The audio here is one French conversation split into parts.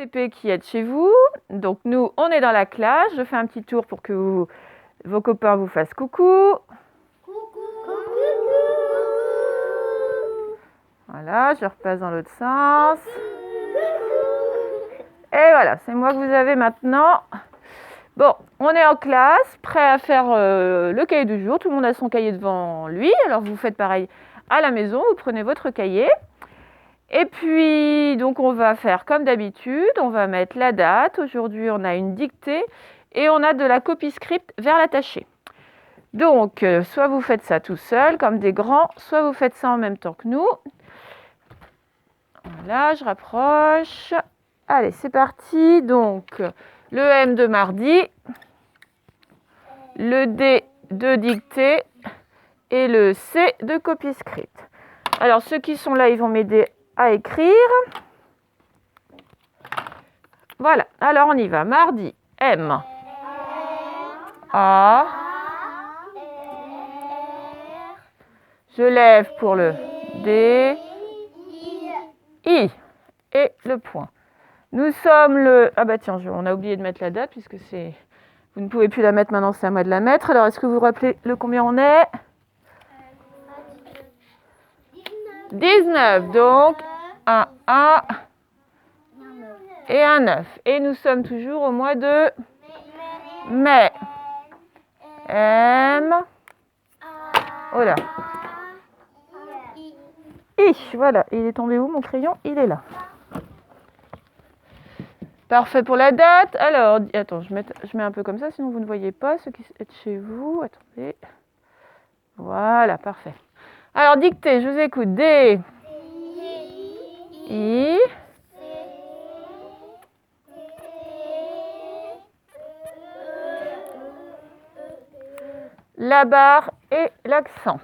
CP qui êtes chez vous. Donc nous, on est dans la classe. Je fais un petit tour pour que vos copains vous fassent coucou. Voilà, je repasse dans l'autre sens. Et voilà, c'est moi que vous avez maintenant. Bon, on est en classe, prêt à faire le cahier du jour. Tout le monde a son cahier devant lui. Alors vous faites pareil à la maison, vous prenez votre cahier. Et puis, donc on va faire comme d'habitude, on va mettre la date. Aujourd'hui, on a une dictée et on a de la copie script vers l'attaché. Donc, soit vous faites ça tout seul, comme des grands, soit vous faites ça en même temps que nous. Voilà, je rapproche. Allez, c'est parti. Donc, le M de mardi, le D de dictée et le C de copie script. Alors, ceux qui sont là, ils vont m'aider à écrire. Voilà, alors on y va. Mardi, M. A. Je lève pour le D. I. Et le point. Nous sommes le... Ah bah tiens, on a oublié de mettre la date puisque c'est... Vous ne pouvez plus la mettre maintenant, c'est à moi de la mettre. Alors, est-ce que vous vous rappelez le combien on est ? 19. Donc, un A et un 9. Et nous sommes toujours au mois de mai. M. Oh là. I. Voilà. Il est tombé où mon crayon ? Il est là. Parfait pour la date. Alors, attends, je mets un peu comme ça, sinon vous ne voyez pas ceux qui sont chez vous. Attendez. Voilà, parfait. Alors, dictée, je vous écoute. D. I. La barre et l'accent.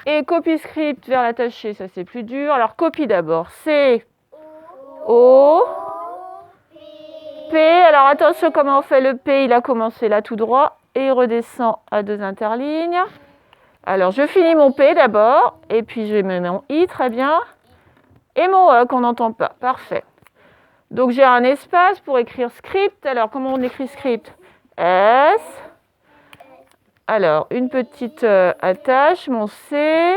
Et copie script vers l'attaché, ça c'est plus dur. Alors, copie d'abord. C. O. P. Alors, attention comment on fait le P. Il a commencé là tout droit et il redescend à 2 interlignes. Alors, je finis mon P d'abord, et puis je mets mon I, très bien, et mon E qu'on n'entend pas, parfait. Donc, j'ai un espace pour écrire script. Alors, comment on écrit script ? S. Alors, une petite attache, mon C.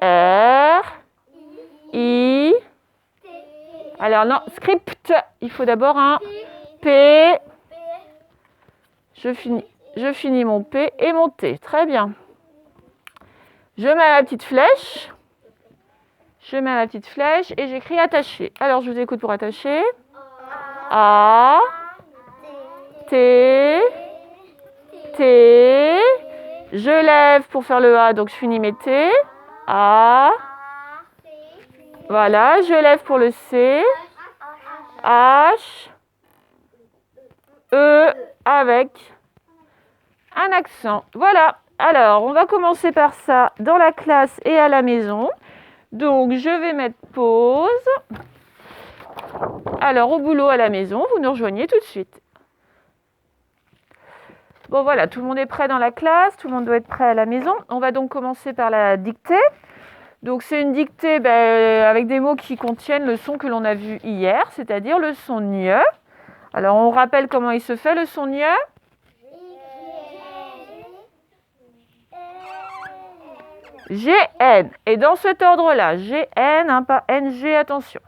R. I. Alors, non, script, il faut d'abord un P. Je finis mon P et mon T. Très bien. Je mets ma petite flèche. Et j'écris attaché. Alors, je vous écoute pour attacher. A. T. T. Je lève pour faire le A, donc je finis mes T. A. Voilà, je lève pour le C. H. E avec un accent. Voilà. Alors, on va commencer par ça dans la classe et à la maison. Donc, je vais mettre pause. Alors, au boulot, à la maison, vous nous rejoignez tout de suite. Bon, voilà, tout le monde est prêt dans la classe. Tout le monde doit être prêt à la maison. On va donc commencer par la dictée. Donc, c'est une dictée avec des mots qui contiennent le son que l'on a vu hier, c'est-à-dire le son gne. Alors, on rappelle comment il se fait, le son gne. G-N. Et dans cet ordre-là, G-N, hein, pas N-G, attention.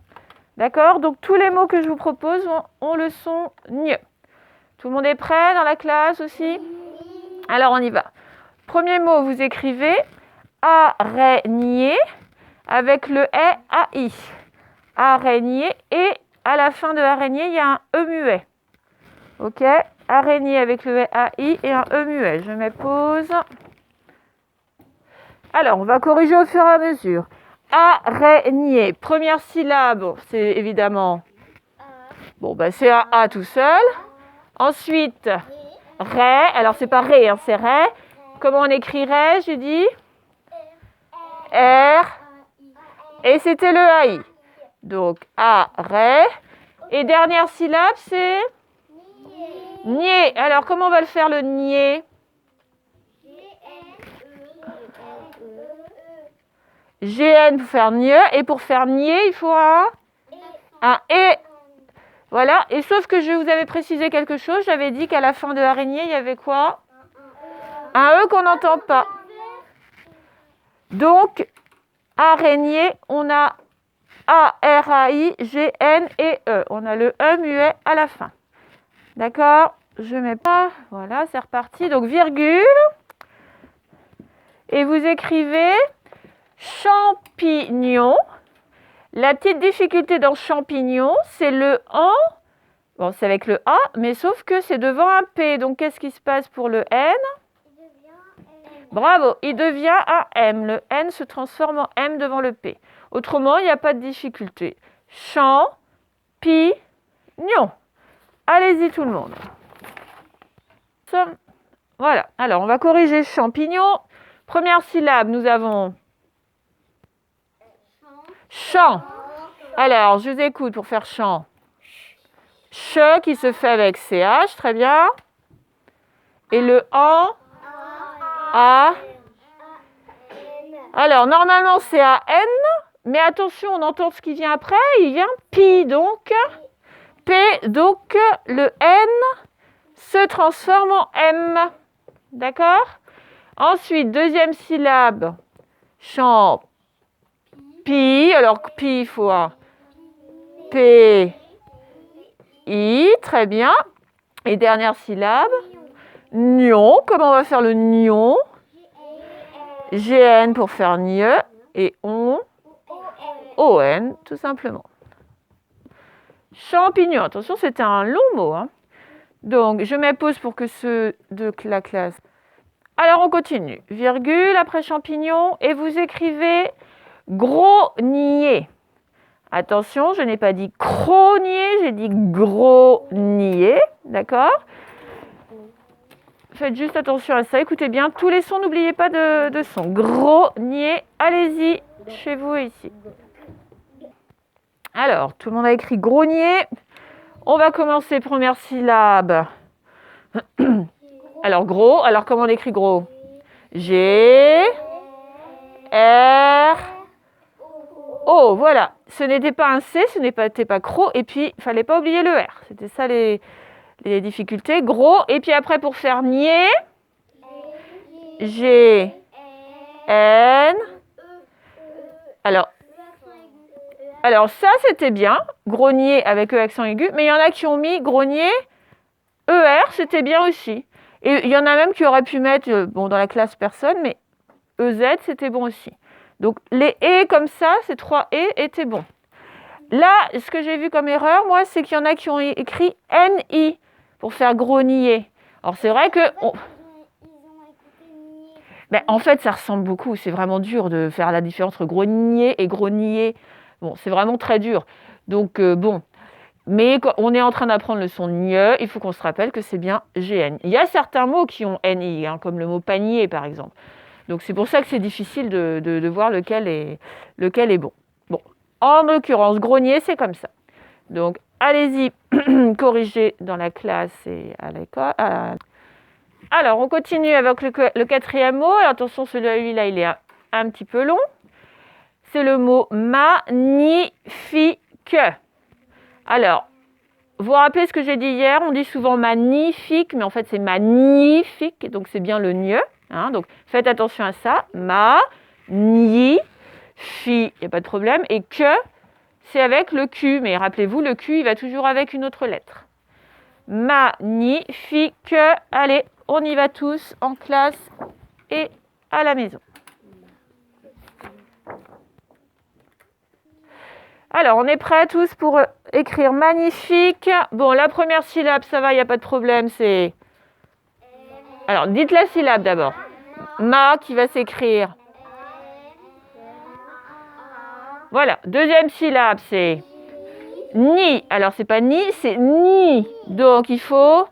D'accord ? Donc, tous les mots que je vous propose ont le son gne. Tout le monde est prêt dans la classe aussi ? Alors, on y va. Premier mot, vous écrivez araignée avec le E-A-I. Araignée, et à la fin de araignée, il y a un E muet. Ok ? Araignée avec le E-A-I et un E muet. Je mets pause. Alors, on va corriger au fur et à mesure. Araignée. Première syllabe, c'est évidemment... Bon, c'est un A tout seul. Ensuite, ré. Alors, c'est pas ré, hein, c'est ré. Comment on écrirait, j'ai dit ? R. Et c'était le AI. Donc, A, ré. Et dernière syllabe, c'est nier. Alors, comment on va le faire, le nier ? GN pour faire nier. Et pour faire nier, il faut un Un et. Voilà. Et sauf que je vous avais précisé quelque chose. J'avais dit qu'à la fin de araignée, il y avait quoi? Un E qu'on n'entend pas. Donc, araignée, on a A-R-A-I-G-N et E. On a le E muet à la fin. D'accord? Je mets pas. Voilà, c'est reparti. Donc, virgule. Et vous écrivez champignon. La petite difficulté dans champignon, c'est le en. Bon, c'est avec le A, mais sauf que c'est devant un P. Donc, qu'est-ce qui se passe pour le N? Bravo, il devient un M. Le N se transforme en M devant le P. Autrement, il n'y a pas de difficulté. Champignon. Allez-y tout le monde. Voilà. Alors, on va corriger champignon. Première syllabe, nous avons champ. Alors, je vous écoute pour faire champ. Che qui se fait avec CH, très bien. Et le en, A. Alors, normalement, c'est A-N, mais attention, on entend ce qui vient après, il vient pi, donc P, donc le N se transforme en M. D'accord? Ensuite, deuxième syllabe, champ, pi. Alors, pi, il faut un P, I, très bien. Et dernière syllabe, nion. Comment on va faire le nion? GN pour faire nie et on, ON, tout simplement. Champignon. Attention, c'était un long mot. Hein. Donc, je mets pause pour que ceux de la classe... Alors, on continue. Virgule après champignon et vous écrivez grognier. Attention, je n'ai pas dit cronier, j'ai dit grognier. D'accord? Faites juste attention à ça. Écoutez bien, tous les sons, n'oubliez pas de son. Grognier. Allez-y, chez vous et ici. Alors, tout le monde a écrit grognier. On va commencer, première syllabe. Alors, gros. Alors, comment on écrit gros? G, R, O. Voilà. Ce n'était pas un C, ce n'était pas cro. Et puis, il ne fallait pas oublier le R. C'était ça les difficultés. Gros. Et puis après, pour faire nier, G, N. Alors ça, c'était bien. Grognier avec E accent aigu. Mais il y en a qui ont mis grognier, ER, c'était bien aussi. Et il y en a même qui auraient pu mettre, bon, dans la classe personne, mais EZ, c'était bon aussi. Donc les E comme ça, ces 3 E étaient bons. Là, ce que j'ai vu comme erreur, moi, c'est qu'il y en a qui ont écrit NI pour faire grognier. Alors c'est vrai que... Ben, en fait, ça ressemble beaucoup. C'est vraiment dur de faire la différence entre grognier et grognier. Bon, c'est vraiment très dur. Donc, bon. Mais quand on est en train d'apprendre le son nye, il faut qu'on se rappelle que c'est bien GN. Il y a certains mots qui ont NI, hein, comme le mot panier, par exemple. Donc, c'est pour ça que c'est difficile de voir lequel est bon. Bon, en l'occurrence, grognier, c'est comme ça. Donc, allez-y, corrigez dans la classe et à l'école. Alors, on continue avec le quatrième mot. Alors, attention, celui-là, il est un petit peu long. C'est le mot magnifique. Alors, vous vous rappelez ce que j'ai dit hier? On dit souvent magnifique, mais en fait, c'est magnifique. Donc, c'est bien le nye. Hein, donc, faites attention à ça. Magnifique. Il n'y a pas de problème. Et que, c'est avec le Q. Mais rappelez-vous, le Q, il va toujours avec une autre lettre. Magnifique. Allez, on y va tous en classe et à la maison. Alors, on est prêts tous pour écrire magnifique. Bon, la première syllabe, ça va, il n'y a pas de problème, c'est... Alors, dites la syllabe d'abord. Ma qui va s'écrire. Voilà, deuxième syllabe, c'est ni. Alors, c'est pas ni, c'est ni. Donc, il faut...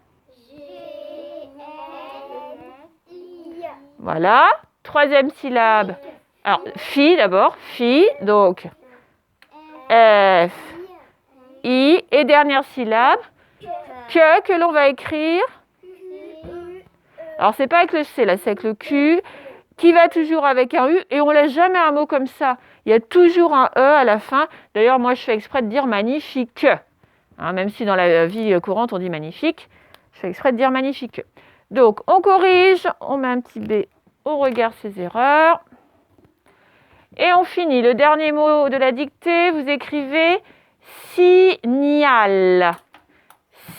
Voilà. Troisième syllabe. Alors, fi d'abord. Fi, donc... F, I, et dernière syllabe, que l'on va écrire. Alors, c'est pas avec le C, là, c'est avec le Q, qui va toujours avec un U, et on laisse jamais un mot comme ça. il y a toujours un E à la fin. D'ailleurs, moi, je fais exprès de dire magnifique. Hein, même si dans la vie courante, on dit magnifique, je fais exprès de dire magnifique. Donc, on corrige, on met un petit B, on regarde ses erreurs. Et on finit. Le dernier mot de la dictée, vous écrivez signal.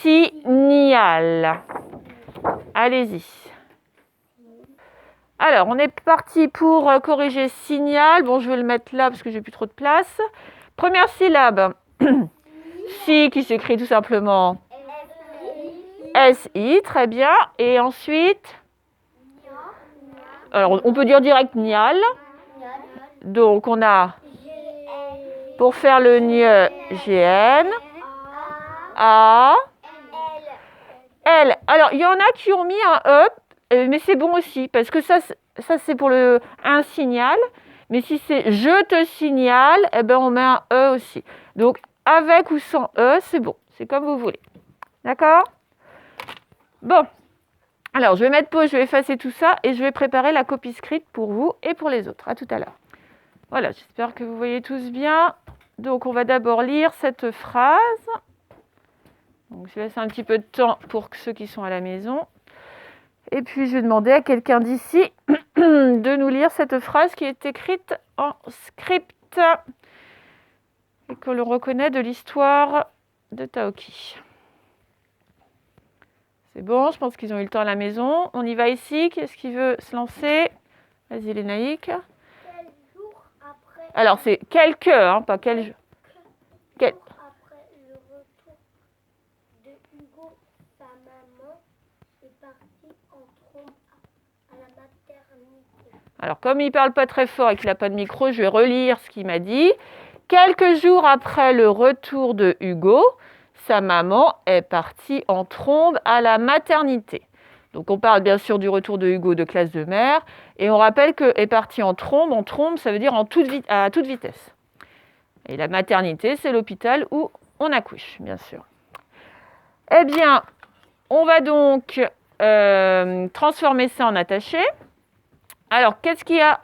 Signal. Allez-y. Alors, on est parti pour corriger signal. Bon, je vais le mettre là parce que j'ai plus trop de place. Première syllabe. Si, qui s'écrit tout simplement S-I, très bien. Et ensuite, alors on peut dire direct nial. Donc, on a, pour faire le nye, GN, A, L. Alors, il y en a qui ont mis un E, mais c'est bon aussi, parce que ça c'est pour un signal. Mais si c'est je te signale, eh ben, on met un E aussi. Donc, avec ou sans E, c'est bon. C'est comme vous voulez. D'accord? Bon. Alors, je vais mettre pause, je vais effacer tout ça et je vais préparer la copie script pour vous et pour les autres. À tout à l'heure. Voilà, j'espère que vous voyez tous bien. Donc, on va d'abord lire cette phrase. Donc, je laisse un petit peu de temps pour ceux qui sont à la maison. Et puis, je vais demander à quelqu'un d'ici de nous lire cette phrase qui est écrite en script et que l'on reconnaît de l'histoire de Taoki. C'est bon, je pense qu'ils ont eu le temps à la maison. On y va ici. Qui est-ce qui veut se lancer? Vas-y, Lénaïque. Alors, c'est quelques, hein, pas quel jour. Quel... Après le retour de Hugo, sa maman est partie en trombe à la maternité. Alors, comme il ne parle pas très fort et qu'il n'a pas de micro, je vais relire ce qu'il m'a dit. Quelques jours après le retour de Hugo, sa maman est partie en trombe à la maternité. Donc, on parle bien sûr du retour de Hugo de classe de mer. Et on rappelle qu'est partie en trombe, ça veut dire à toute vitesse. Et la maternité, c'est l'hôpital où on accouche, bien sûr. Eh bien, on va donc transformer ça en attaché. Alors, qu'est-ce qu'il y a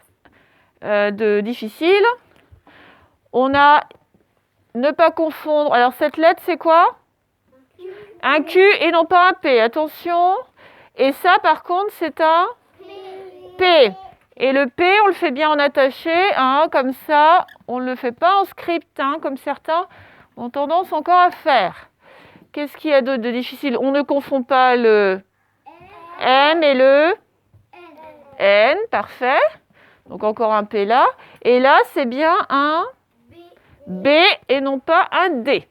de difficile? On a ne pas confondre. Alors, cette lettre, c'est quoi? Un Q et non pas un P. Attention. Et ça, par contre, c'est un P. Et le P, on le fait bien en attaché, hein, comme ça. On ne le fait pas en script, hein, comme certains ont tendance encore à faire. Qu'est-ce qu'il y a d'autre de difficile? On ne confond pas le M et le N. Parfait. Donc, encore un P là. Et là, c'est bien un B et non pas un D.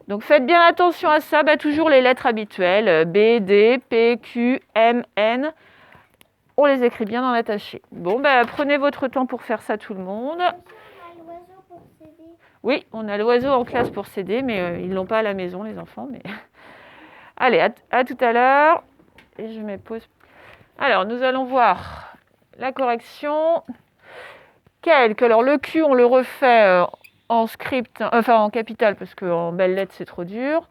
Donc, faites bien attention à ça. Toujours les lettres habituelles. B, D, P, Q, M, N. On les écrit bien dans l'attaché. Bon, prenez votre temps pour faire ça, tout le monde. Oui, on a l'oiseau en classe pour s'aider, mais ils ne l'ont pas à la maison, les enfants. Mais... Allez, à tout à l'heure. Et je mets pause. Alors, nous allons voir la correction. Alors, le Q, on le refait en script, enfin en capital, parce qu'en belles lettres, c'est trop dur.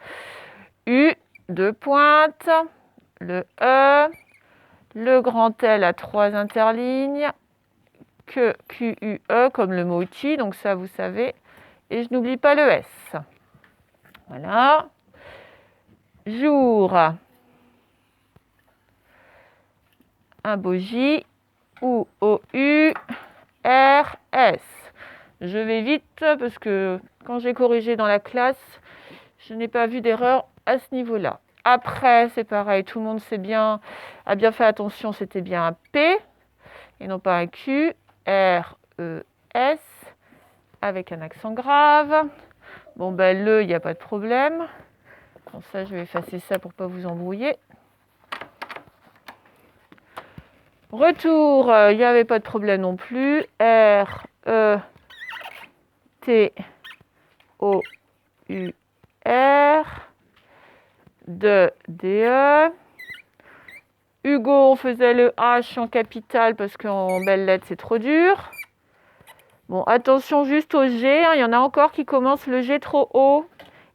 U, 2 pointes. Le E. Le grand L à 3 interlignes. Que, Q, U, E, comme le mot outil. Donc ça, vous savez. Et je n'oublie pas le S. Voilà. Jour. Un beau J. O, U, R, S. Je vais vite parce que quand j'ai corrigé dans la classe, je n'ai pas vu d'erreur à ce niveau-là. Après, c'est pareil, tout le monde a bien fait attention, c'était bien un P et non pas un Q. R, E, S avec un accent grave. Bon, le, il n'y a pas de problème. Bon, ça, je vais effacer ça pour ne pas vous embrouiller. Retour, il n'y avait pas de problème non plus. R, E, T, O, U, R. De DE. Hugo, on faisait le H en capital parce qu'en belles lettres, c'est trop dur. Bon, attention juste au G. Il y en a encore qui commencent le G trop haut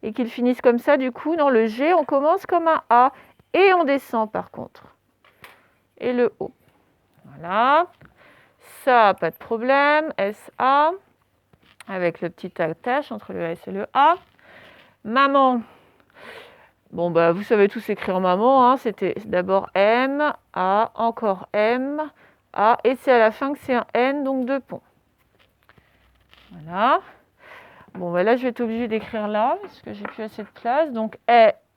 et qui le finissent comme ça. Du coup, dans le G, on commence comme un A et on descend par contre. Et le O. Voilà. Ça, pas de problème. SA. avec le petit attache entre le S et le A. Maman. Bon, bah, vous savez tous écrire maman, hein. C'était d'abord M, A, encore M, A, et c'est à la fin que c'est un N, donc 2 ponts. Voilà. Bon, bah là, je vais être obligée d'écrire là, parce que j'ai plus assez de place. Donc,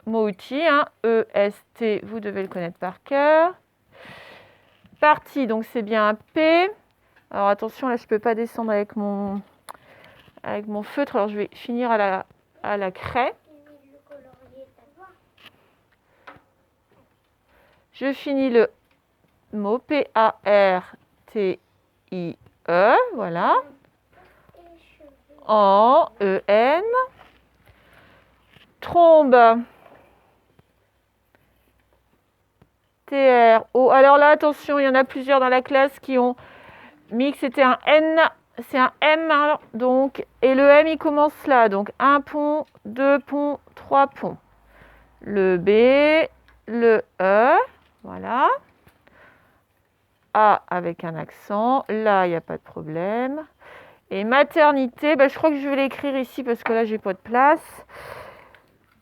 mot outil, hein, E, S, T, vous devez le connaître par cœur. Partie, donc c'est bien un P. Alors, attention, là, je ne peux pas descendre avec mon feutre, alors je vais finir à la craie. Je finis le mot P-A-R-T-I-E, voilà, en E-N. Trombe, T-R-O. Alors là, attention, il y en a plusieurs dans la classe qui ont mis que c'était un N, c'est un M, hein, donc, et le M, il commence là, donc 1 pont, 2 ponts, 3 ponts. Le B, le E, voilà. A avec un accent, là, il n'y a pas de problème. Et maternité, je crois que je vais l'écrire ici parce que là, j'ai pas de place.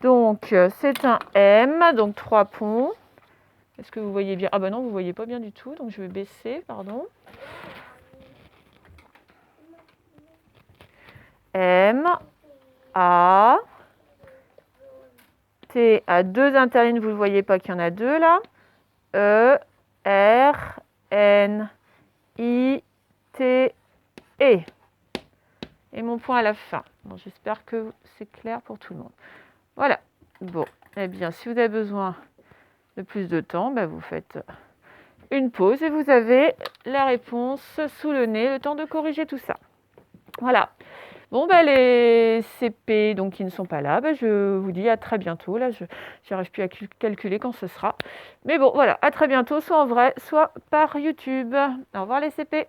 Donc, c'est un M, donc 3 ponts. Est-ce que vous voyez bien? Ah bah non, vous ne voyez pas bien du tout, donc je vais baisser, pardon. M, A, T, à 2 interlignes, vous ne voyez pas qu'il y en a 2 là. E, R, N, I, T, E. Et mon point à la fin. Bon, j'espère que c'est clair pour tout le monde. Voilà. Bon, eh bien, si vous avez besoin de plus de temps, vous faites une pause et vous avez la réponse sous le nez, le temps de corriger tout ça. Voilà. Bon, les CP donc, qui ne sont pas là, je vous dis à très bientôt. Là, je n'arrive plus à calculer quand ce sera. Mais bon, voilà, à très bientôt, soit en vrai, soit par YouTube. Au revoir les CP.